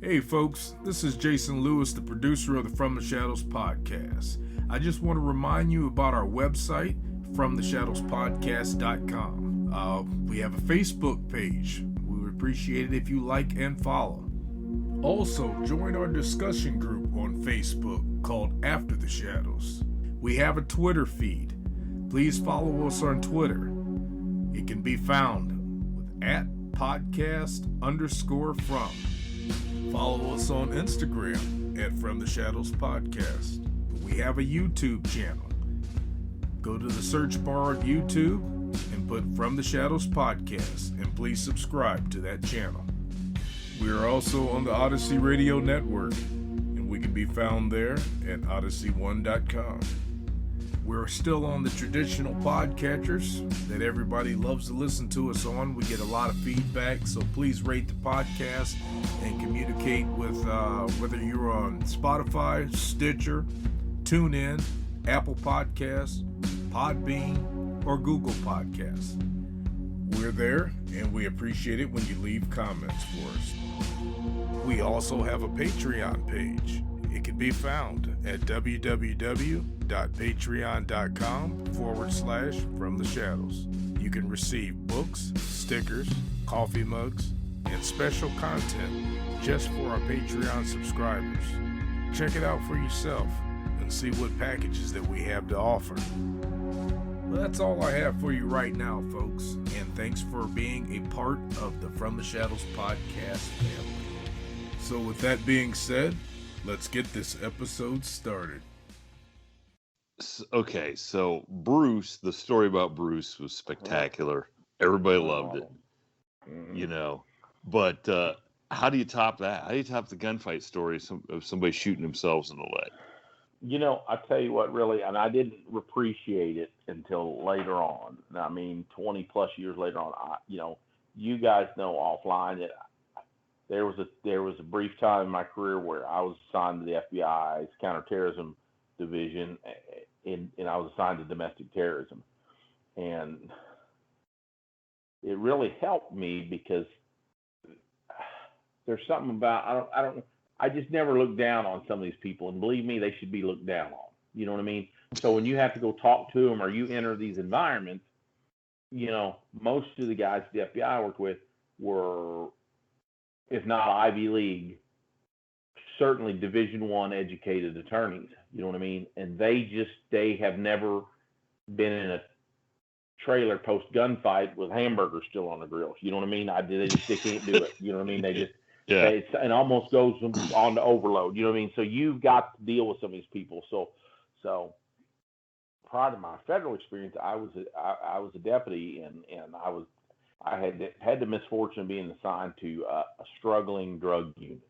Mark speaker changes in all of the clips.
Speaker 1: Hey folks, this is Jason Lewis, the producer of the From the Shadows podcast. I just want to remind you about our website, fromtheshadowspodcast.com. We have a Facebook page. We would appreciate it if you like and follow. Also, join our discussion group on Facebook called After the Shadows. We have a Twitter feed. Please follow us on Twitter. It can be found with @podcast_from. Follow us on Instagram @From the Shadows Podcast. We have a YouTube channel. Go to the search bar at YouTube and put From the Shadows Podcast, and please subscribe to that channel. We are also on the Odyssey Radio Network, and we can be found there at odyssey1.com. We're still on the traditional podcatchers that everybody loves to listen to us on. We get a lot of feedback, so please rate the podcast and communicate with whether you're on Spotify, Stitcher, TuneIn, Apple Podcasts, Podbean, or Google Podcasts. We're there, and we appreciate it when you leave comments for us. We also have a Patreon page. It can be found at www.patreon.com/FromTheShadows. You can receive books, stickers, coffee mugs, and special content just for our Patreon subscribers. Check it out for yourself and see what packages that we have to offer. Well, that's all I have for you right now, folks, and thanks for being a part of the From the Shadows podcast family. So with that being said, let's get this episode started.
Speaker 2: Okay, so Bruce, the story about Bruce was spectacular. Everybody loved it, you know. But how do you top that? How do you top the gunfight story of somebody shooting themselves in the leg?
Speaker 3: You know, I tell you what, really, and I didn't appreciate it until later on. I mean, 20 plus years later on, you guys know offline that there was a brief time in my career where I was assigned to the FBI's counterterrorism division, and I was assigned to domestic terrorism, and it really helped me because there's something about I just never looked down on some of these people, and believe me, they should be looked down on. You know what I mean? So when you have to go talk to them or you enter these environments, you know, most of the guys the FBI worked with were, if not Ivy League, certainly Division I educated attorneys. You know what I mean? And they have never been in a trailer post gunfight with hamburgers still on the grill. You know what I mean? They can't do it. You know what I mean? They just, yeah. It almost goes on to overload. You know what I mean? So you've got to deal with some of these people. So prior to my federal experience, I was a deputy, and I had the misfortune of being assigned to a struggling drug unit.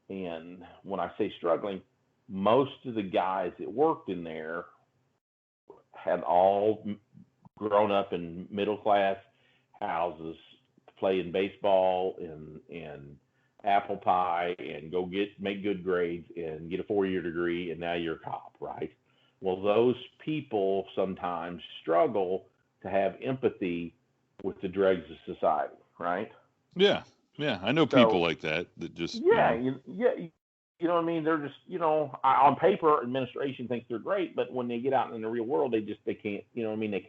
Speaker 3: And when I say struggling, most of the guys that worked in there had all grown up in middle class houses, playing baseball and apple pie and make good grades and get a 4-year degree, and now you're a cop, right? Well, those people sometimes struggle to have empathy with the dregs of society, right?
Speaker 2: Yeah, I know people like that just
Speaker 3: you know what I mean. They're just, on paper, administration thinks they're great, but when they get out in the real world, they can't. You know what I mean? They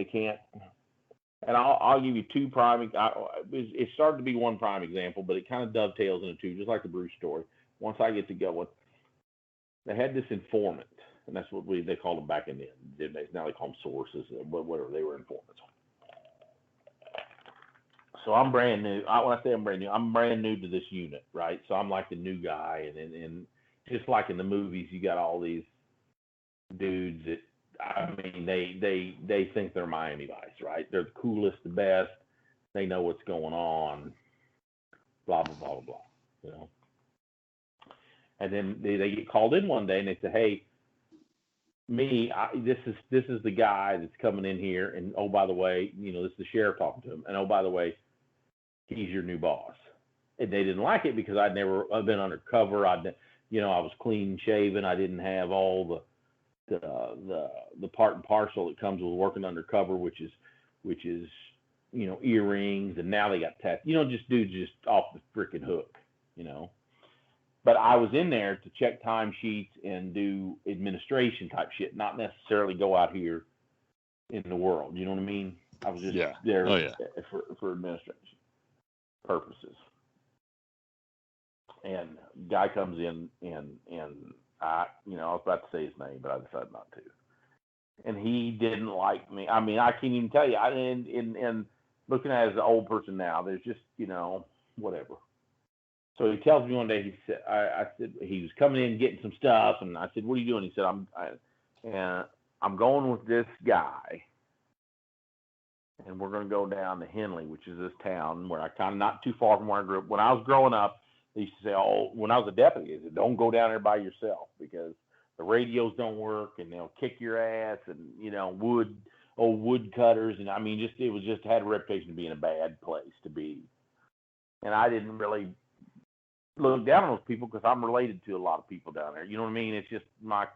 Speaker 3: can't. And I'll give you two prime. It started to be one prime example, but it kind of dovetails into two, just like the Bruce story. Once I get to going, they had this informant, and that's what they called them back in the days. Now they call them sources, whatever. They were informants. So I'm brand new. When I say I'm brand new to this unit, right? So I'm like the new guy, and just like in the movies, you got all these dudes that, I mean, they think they're Miami Vice, right? They're the coolest, the best. They know what's going on. Blah blah blah blah blah. And then they get called in one day, and they say, "Hey, this is the guy that's coming in here, and oh, by the way, this is the sheriff talking to him, and oh, by the way, he's your new boss." And they didn't like it because I've been undercover. I was clean shaven. I didn't have all the part and parcel that comes with working undercover, which is earrings, and now they got tattoos. Just dudes just off the freaking hook. but I was in there to check timesheets and do administration type shit, not necessarily go out here in the world. You know what I mean? I was just there for administration purposes. And guy comes in and I was about to say his name, but I decided not to. And he didn't like me. I mean, I can't even tell you. And looking at it as an old person now, there's just, whatever. So he tells me one day, he said, I said, he was coming in getting some stuff, and I said, what are you doing? He said, I'm going with this guy, and we're going to go down to Henley, which is this town where I kind of not too far from where I grew up. When I was growing up, they used to say, when I was a deputy, they said, don't go down there by yourself because the radios don't work and they'll kick your ass, and wood cutters, and I mean, it had a reputation of being a bad place to be. And I didn't really look down on those people because I'm related to a lot of people down there. You know what I mean? It's just my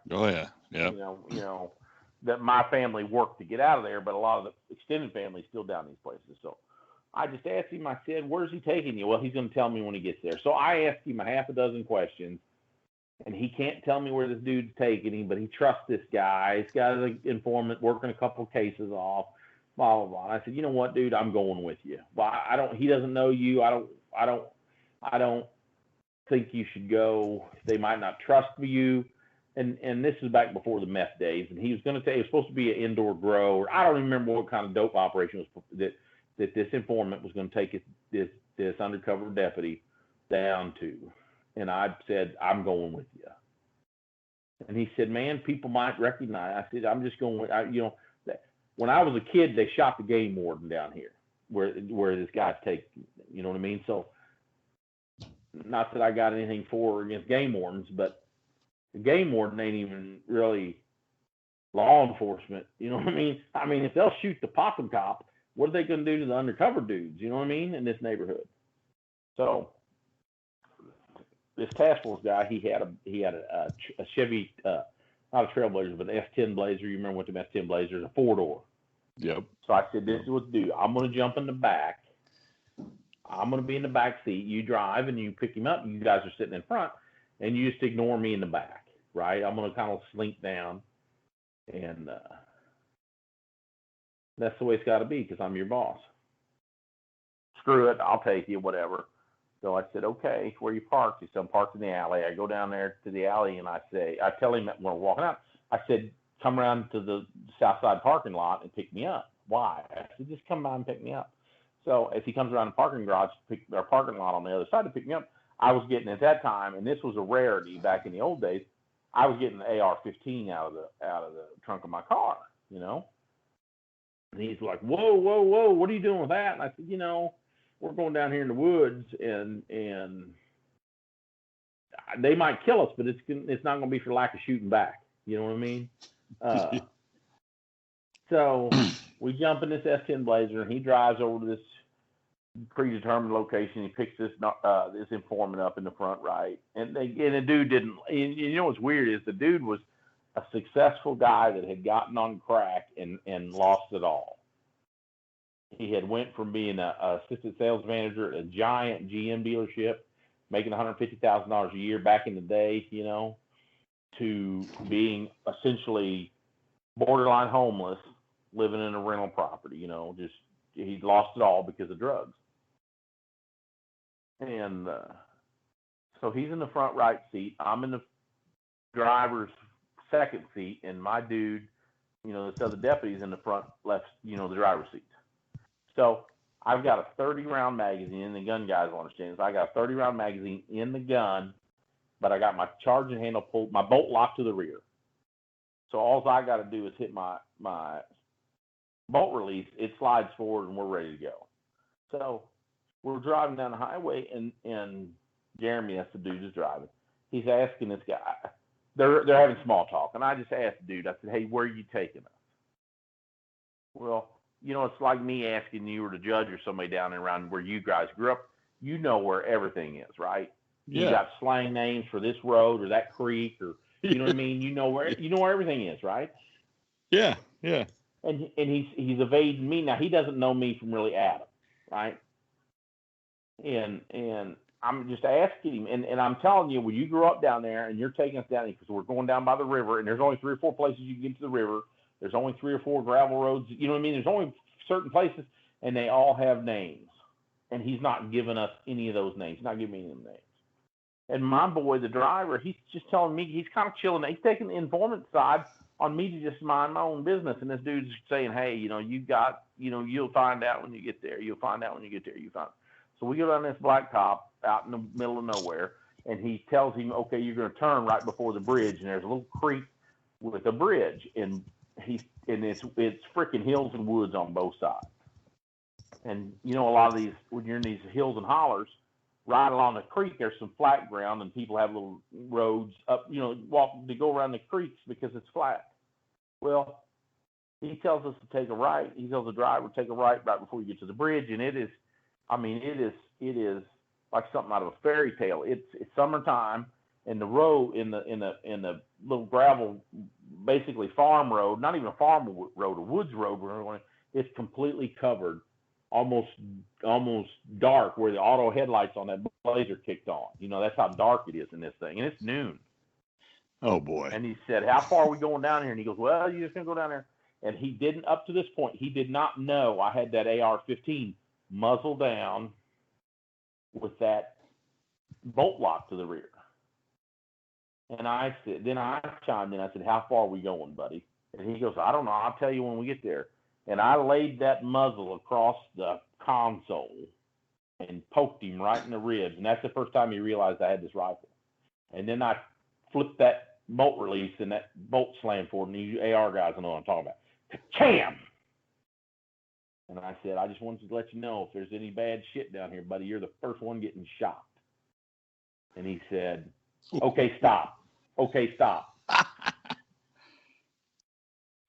Speaker 3: that my family worked to get out of there, but a lot of the extended family is still down these places. So I just asked him, I said, where's he taking you? Well, he's going to tell me when he gets there. So I asked him a half a dozen questions, and he can't tell me where this dude's taking him, but he trusts this guy. He's got an informant working a couple of cases off, blah, blah, blah. And I said, you know what, dude, I'm going with you. Well, he doesn't know you. I don't think you should go. They might not trust you. And this is back before the meth days. And he was going to tell you, it was supposed to be an indoor grow, or I don't even remember what kind of dope operation was that this informant was going to take this undercover deputy down to. And I said, I'm going with you. And he said, man, people might recognize. I said, I'm just going with, when I was a kid, they shot the game warden down here where this guy's taking, you know what I mean? So not that I got anything for or against game wardens, but the game warden ain't even really law enforcement. You know what I mean? I mean, if they'll shoot the possum cop, what are they going to do to the undercover dudes? You know what I mean? In this neighborhood. So this task force guy, he had a Chevy, not a Trailblazer, but an S10 Blazer. You remember what the S10 Blazer is? A 4-door.
Speaker 2: Yep.
Speaker 3: So I said, this is what to do. I'm going to jump in the back. I'm going to be in the back seat. You drive and you pick him up. You guys are sitting in front, and you just ignore me in the back, right? I'm going to kind of slink down, and that's the way it's got to be because I'm your boss. Screw it. I'll take you, whatever. So I said, okay, where you parked? He said, I'm parked in the alley. I go down there to the alley, and I tell him that when we're walking out, I said, come around to the south side parking lot and pick me up. Why? I said, just come by and pick me up. So as he comes around the parking garage, our parking lot on the other side to pick me up, I was getting at that time, and this was a rarity back in the old days, I was getting the AR-15 out of the trunk of my car, And he's like, whoa, whoa, whoa, what are you doing with that? And I said, we're going down here in the woods, and they might kill us, but it's not going to be for lack of shooting back. You know what I mean? So we jump in this S10 Blazer, and he drives over to this predetermined location. He picks this informant up in the front right, and the dude didn't. You know what's weird is the dude was a successful guy that had gotten on crack and lost it all. He had went from being a assistant sales manager at a giant GM dealership, making $150,000 a year back in the day, to being essentially borderline homeless, living in a rental property, just he lost it all because of drugs. And so he's in the front right seat. I'm in the driver's second seat, and my dude, this other deputy's in the front left, the driver's seat. So I've got a 30-round magazine, and the gun guys will understand this. I got a 30-round magazine in the gun, but I got my charging handle pulled, my bolt locked to the rear. So all I got to do is hit my bolt release. It slides forward, and we're ready to go. So we're driving down the highway, and Jeremy, that's the dude who's driving. He's asking this guy. They're having small talk, and I just asked the dude. I said, "Hey, where are you taking us?" Well, it's like me asking you or the judge or somebody down around where you guys grew up. You know where everything is, right? Yeah. You got slang names for this road or that creek, or you know what I mean. You know where everything is, right?
Speaker 2: Yeah, yeah.
Speaker 3: And he's evading me now. He doesn't know me from really Adam, right? And I'm just asking him, and I'm telling you, when you grow up down there and you're taking us down, because we're going down by the river, and there's only 3 or 4 places you can get to the river. There's only 3 or 4 gravel roads. You know what I mean? There's only certain places, and they all have names. And he's not giving us any of those names. He's not giving me any of them names. And my boy, the driver, he's just telling me, he's kind of chilling. He's taking the informant side on me to just mind my own business. And this dude's saying, hey, you'll find out when you get there. You'll find out when you get there. So we go down this blacktop out in the middle of nowhere, and he tells him, okay, you're going to turn right before the bridge, and there's a little creek with a bridge, and it's freaking hills and woods on both sides. And a lot of these, when you're in these hills and hollers, right along the creek, there's some flat ground, and people have little roads up, walk to go around the creeks because it's flat. Well, he tells us to take a right. He tells the driver to take a right before you get to the bridge, and it is like something out of a fairy tale. It's summertime, and the road in the little gravel, basically farm road, not even a farm road, a woods road, it's completely covered, almost dark, where the auto headlights on that Blazer kicked on. That's how dark it is in this thing, and it's noon.
Speaker 2: Oh boy!
Speaker 3: And he said, "How far are we going down here?" And he goes, "Well, you're just gonna go down there." And he didn't, up to this point, he did not know I had that AR-15 muzzle down with that bolt lock to the rear. And I said, then I chimed in. I said, "How far are we going, buddy?" And he goes, "I don't know. I'll tell you when we get there." And I laid that muzzle across the console and poked him right in the ribs. And that's the first time he realized I had this rifle. And then I flipped that bolt release, and that bolt slammed forward. And these AR guys know what I'm talking about. Ka-cham! And I said, "I just wanted to let you know, if there's any bad shit down here, buddy, you're the first one getting shot." And he said, "Okay, stop. Okay, stop."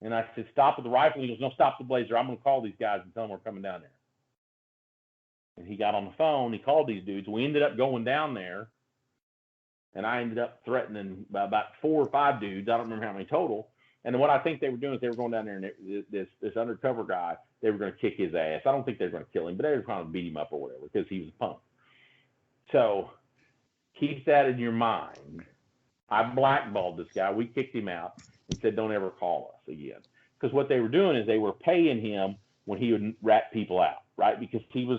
Speaker 3: And I said, "Stop with the rifle." And he goes, "No, stop the Blazer. I'm going to call these guys and tell them we're coming down there." And he got on the phone. He called these dudes. We ended up going down there, and I ended up threatening about 4 or 5 dudes. I don't remember how many total. And what I think they were doing is they were going down there, and this undercover guy, they were going to kick his ass. I don't think they were going to kill him, but they were trying to beat him up or whatever because he was a punk. So keep that in your mind. I blackballed this guy. We kicked him out and said, "Don't ever call us again." Because what they were doing is they were paying him when he would rat people out, right? Because he'd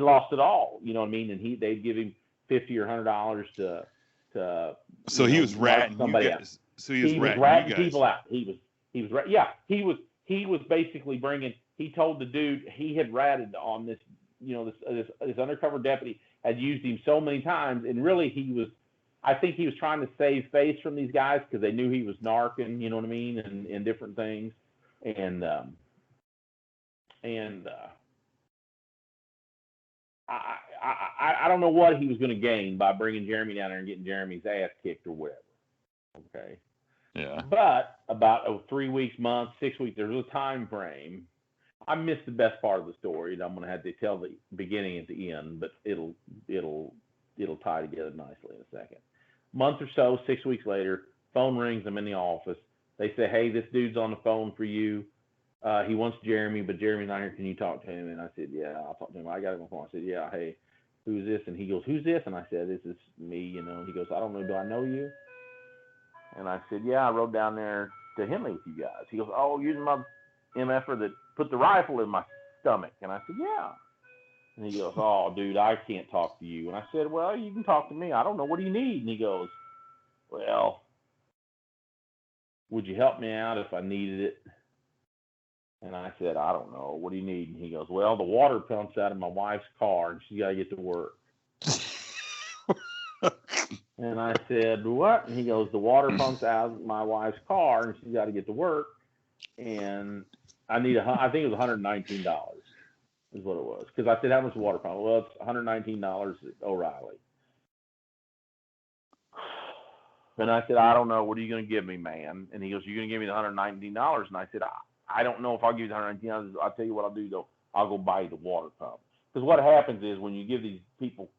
Speaker 3: lost it all, you know what I mean? And they'd give him $50 or $100 to
Speaker 2: So he was ratting somebody out. So he was ratting
Speaker 3: people out. He was basically bringing. He told the dude he had ratted on this, this undercover deputy had used him so many times, and really I think he was trying to save face from these guys because they knew he was narking, you know what I mean, and different things, and I don't know what he was going to gain by bringing Jeremy down there and getting Jeremy's ass kicked or whatever. Okay.
Speaker 2: Yeah.
Speaker 3: But about 3 weeks, 6 weeks, there's a time frame. I missed the best part of the story, and I'm going to have to tell the beginning at the end, but it'll tie together nicely in a second. Month or so, 6 weeks later, phone rings. I'm in the office. They say, "Hey, this dude's on the phone for you. He wants Jeremy, but Jeremy's not here. Can you talk to him?" And I said, "Yeah, I'll talk to him." I got him on the phone. I said, "Yeah, hey, who's this?" And he goes, "Who's this?" And I said, "This is me, He goes, "I don't know. Do I know you?" And I said, "Yeah, I rode down there to Henley with you guys." He goes, "Oh, you're my MFer that put the rifle in my stomach." And I said, "Yeah." And he goes, "Oh, dude, I can't talk to you." And I said, "Well, you can talk to me. I don't know. What do you need?" And he goes, "Well, would you help me out if I needed it?" And I said, "I don't know. What do you need?" And he goes, "Well, the water pumps out of my wife's car, and she's got to get to work." And I said, "What?" And he goes, "The water pumps out of my wife's car, and she's got to get to work, and I think it was $119 is what it was." Because I said, "How much is water pump?" "Well, it's $119 at O'Reilly." And I said, "I don't know. What are you going to give me, man?" And he goes, "You're going to give me the $119? And I said, I don't know if I'll give you the $119. I'll tell you what I'll do, though. I'll go buy you the water pump." Because what happens is when you give these people,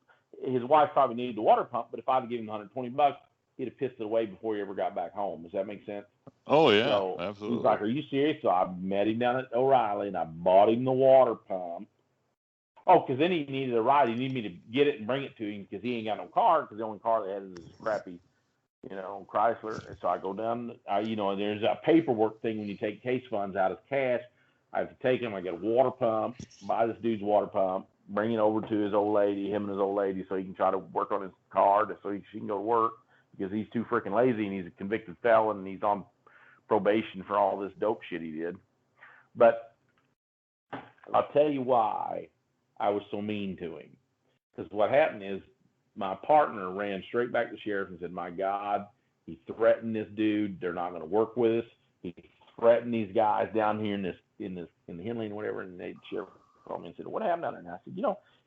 Speaker 3: his wife probably needed the water pump, but if I'd given him $120, he'd have pissed it away before he ever got back home. Does that make sense?
Speaker 2: Oh, yeah,
Speaker 3: so
Speaker 2: absolutely.
Speaker 3: He's like, "Are you serious?" So I met him down at O'Reilly, and I bought him the water pump. Oh, because then he needed a ride. He needed me to get it and bring it to him because he ain't got no car because the only car they had is this crappy, Chrysler. And so I go down, and there's a paperwork thing when you take case funds out as cash. I have to take them. I get a water pump, buy this dude's water pump, bring it over to him and his old lady, so he can try to work on his card so she can go to work because he's too freaking lazy and he's a convicted felon and he's on probation for all this dope shit he did. But I'll tell you why I was so mean to him. Because what happened is my partner ran straight back to the sheriff and said, my God, he threatened this dude. They're not going to work with us. He threatened these guys down here in the Henley and whatever. And the sheriff called me and said, what happened down there? And I said,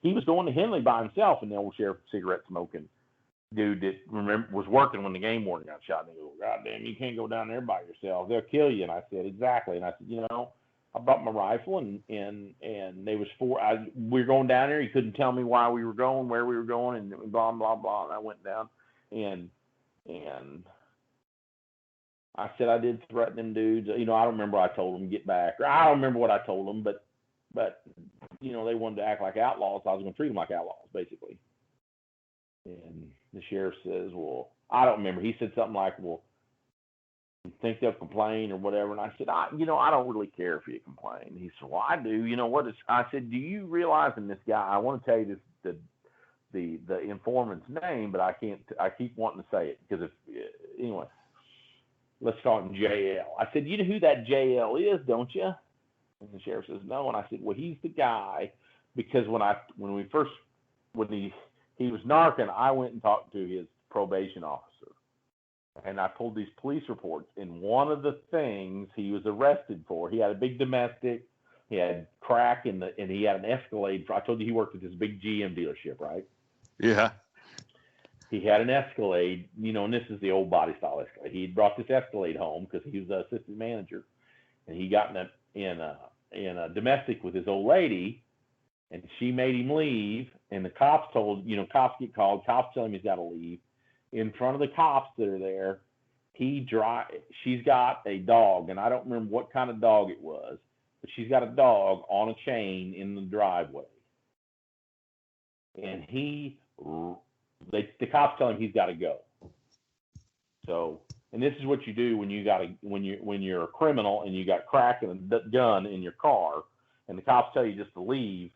Speaker 3: he was going to Henley by himself. And the old sheriff, cigarette smoking dude that was working when the game warden got shot. And he goes, God damn, you can't go down there by yourself. They'll kill you. And I said, exactly. And I said, I brought my rifle and they was we were going down there. He couldn't tell me why we were going, where we were going, and blah, blah, blah. And I went down and I said I did threaten them dudes. I don't remember what I told them, get back. Or I don't remember what I told them, but they wanted to act like outlaws. So I was going to treat them like outlaws, basically. And the sheriff says, well, I don't remember. He said something like, well, you think they'll complain or whatever. And I said, I don't really care if you complain. He said, well, I do. I said, do you realize in this guy, I want to tell you this, the informant's name, but I keep wanting to say it because anyway, let's call him JL. I said, you know who that JL is, don't you? And the sheriff says, no. And I said, well, he's the guy because when he was narking, I went and talked to his probation officer. And I pulled these police reports. And one of the things he was arrested for, he had a big domestic, he had crack, and he had an Escalade. I told you he worked at this big GM dealership, right?
Speaker 2: Yeah.
Speaker 3: He had an Escalade, and this is the old body style Escalade. He brought this Escalade home because he was the assistant manager. And he got in a domestic with his old lady, and she made him leave. And the cops cops get called. Cops tell him he's got to leave. In front of the cops that are there, she's got a dog, and I don't remember what kind of dog it was, but she's got a dog on a chain in the driveway. And the cops tell him he's got to go. So, and this is what you do when you're a criminal and you got crack and a gun in your car, and the cops tell you just to leave.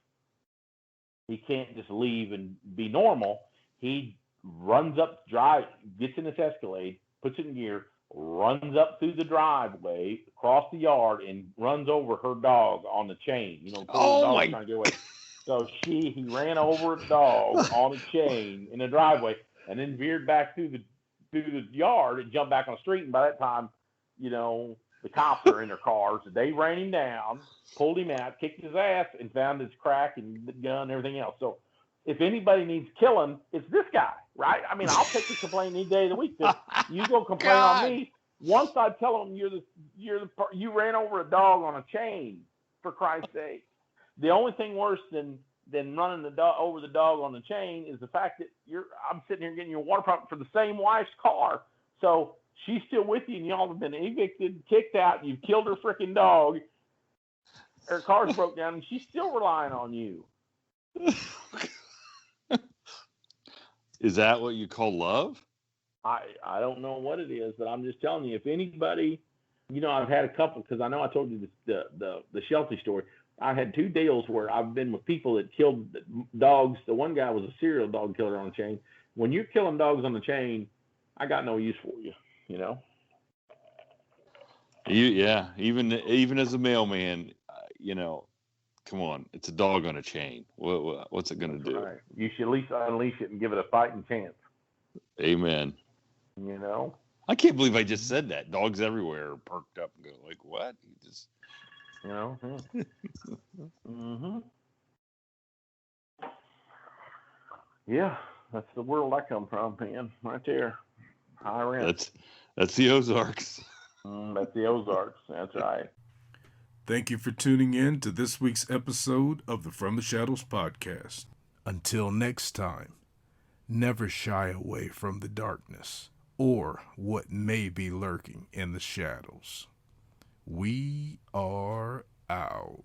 Speaker 3: He can't just leave and be normal. He runs up, gets in this Escalade, puts it in gear, runs up through the driveway, across the yard, and runs over her dog on the chain.
Speaker 2: Oh my!
Speaker 3: Trying to get away. So he ran over a dog on a chain in the driveway, and then veered back through the yard and jumped back on the street. And by that time, the cops are in their cars. They ran him down, pulled him out, kicked his ass, and found his crack and the gun and everything else. So if anybody needs killing, it's this guy, right? I mean, I'll take the complaint any day of the week. You go complain on me. Once I tell them you ran over a dog on a chain, for Christ's sake. The only thing worse than running over the dog on the chain is the fact that I'm sitting here getting your water pump for the same wife's car. So she's still with you, and y'all have been evicted, kicked out, and you've killed her freaking dog. Her car's broke down, and she's still relying on you.
Speaker 2: Is that what you call love?
Speaker 3: I don't know what it is, but I'm just telling you, if anybody, I've had a couple, because I know I told you the Sheltie story. I had 2 deals where I've been with people that killed dogs. The one guy was a serial dog killer on the chain. When you're killing dogs on the chain, I got no use for you,
Speaker 2: Yeah, even as a mailman, come on, it's a dog on a chain. What's it going to do?
Speaker 3: Right. You should at least unleash it and give it a fighting chance.
Speaker 2: Amen. I can't believe I just said that. Dogs everywhere are perked up and go like, what? You just,
Speaker 3: Mm-hmm. Yeah, that's the world I come from, man. Right there. High rent.
Speaker 2: That's the Ozarks.
Speaker 3: That's the Ozarks. That's right.
Speaker 1: Thank you for tuning in to this week's episode of the From the Shadows podcast. Until next time, never shy away from the darkness or what may be lurking in the shadows. We are out.